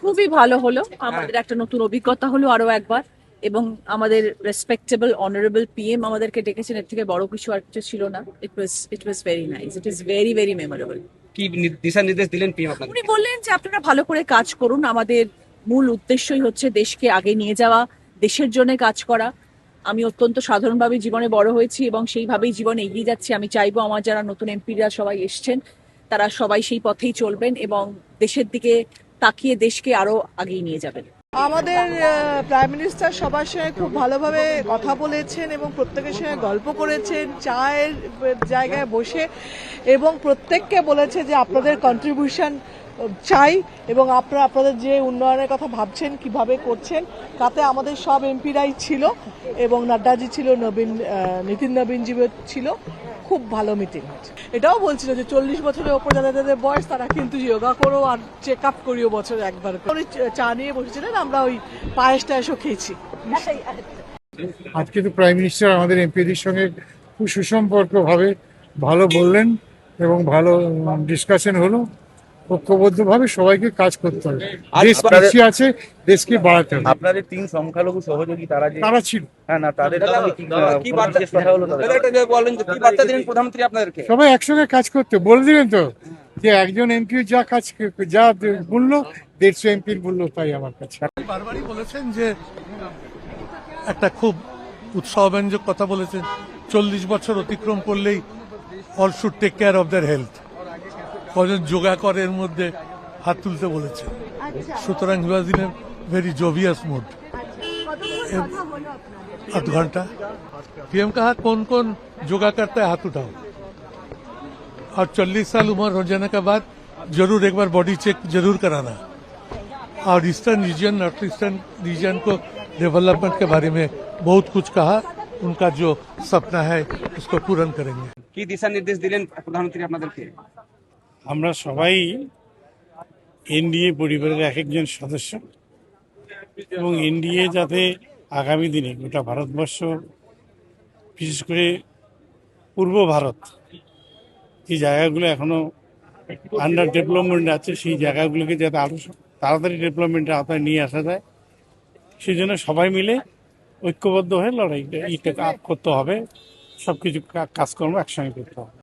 খুবই ভালো হলো, আমাদের একটা নতুন অভিজ্ঞতা হলো আরো একবার। এবং আমাদের রেসপেক্টেবল অনারেবল পিএম আমাদেরকে ডেকেছেন, এর থেকে বড় কিছু আর কিছু ছিল না। It was very nice, it is very very memorable. কি দিশা নির্দেশ দিলেন পিএম আপনাদের? উনি বললেন যে আপনারা ভালো করে কাজ করুন, আমাদের মূল উদ্দেশ্যই হচ্ছে দেশকে আগে নিয়ে যাওয়া, দেশের জন্য কাজ করা। আমি অত্যন্ত সাধারণভাবে জীবনে বড় হয়েছি এবং সেইভাবেই জীবনে এগিয়ে যাচ্ছি। আমি চাইবো আমার যারা নতুন এমপিরা সবাই এসছেন, তারা সবাই সেই পথেই চলবেন এবং দেশের দিকে তাকিয়ে দেশকে আরো আগিয়ে নিয়ে যাবেন। আমাদের প্রাইম মিনিস্টার সবার সঙ্গে খুব ভালোভাবে কথা বলেছেন এবং প্রত্যেকের সঙ্গে গল্প করেছেন চায়ের জায়গায় বসে, এবং প্রত্যেককে বলেছে যে আপনাদের কন্ট্রিবিউশন চাই এবং আপনারা আপনাদের যে উন্নয়নের কথা ভাবছেন কিভাবে করছেন, তাতে আমাদের সব এমপিরাই ছিল এবং নাড্ডাজি ছিল, নীতিন নবীনজি ছিল। খুব ভালো মিটিং হয়েছে। এটাও বলছিল যে 40 বছরের ওপর যাদের বয়স তারা কিন্তু যোগা করো আর চেক আপ করিও বছরে একবার করে। চা নিয়ে বসেছিলেন, আমরা ওই পায়েস টায়েসও খেয়েছি। আজকে তো প্রাইম মিনিস্টার আমাদের এমপিদের সঙ্গে খুব সুসম্পর্কভাবে ভালো বললেন এবং ভালো ডিসকাশন হলো। ঐক্যবদ্ধভাবে সবাইকে কাজ করতে হবে, দেশ পিছিয়ে আছে, দেশকে বাড়াতে হবে। আপনাদের 3 সংখ্যালঘু সহযোগী তারা ছিল হ্যাঁ না তাদের কি বার্তা কথা হলো তাদের? বলেন যে কি বার্তা দিলেন প্রধানমন্ত্রী আপনাদেরকে? সবাই একসঙ্গে কাজ করতে বলে দিলেন তো, যে একজন এমপি যা মূল্য 150 এমপির মূল্য, তাই আমার কাছে। বারবারই বলেছেন যে একটা খুব উৎসাহব্যঞ্জক কথা বলেছেন, 40 বছর অতিক্রম করলেই all should take care of their health. কজন যোগা করে এর মধ্যে হাত তুলতে বলেছে। সুতরাং he was in a very jovial mood. आध घंटा पीएम कहा कौन कौन योगा करता है हाथ उठाओ, और 40 साल उम्र हो जाने के बाद जरूर एक बार बॉडी चेक जरूर कराना, और eastern region north eastern region को डेवलपमेंट के बारे में बहुत कुछ कहा। उनका जो सपना है उसको पूर्ण करेंगे। কি দিশা নির্দেশ দিলেন প্রধানমন্ত্রী আপনাদেরকে? আমরা সবাই এনডিএ পরিবারের এক একজন সদস্য, এবং এনডিএ যাতে আগামী দিনে গোটা ভারতবর্ষ, বিশেষ করে পূর্ব ভারত, যে জায়গাগুলো এখনো আন্ডার ডেভেলপমেন্ট আছে, সেই জায়গাগুলোকে যাতে আরও তাড়াতাড়ি ডেভেলপমেন্টের আওতায় নিয়ে আসা যায়, সেই জন্য সবাই মিলে ঐক্যবদ্ধ হয়ে লড়াইটা করতে হবে। সবকিছু কাজকর্ম একসঙ্গে করতে হবে।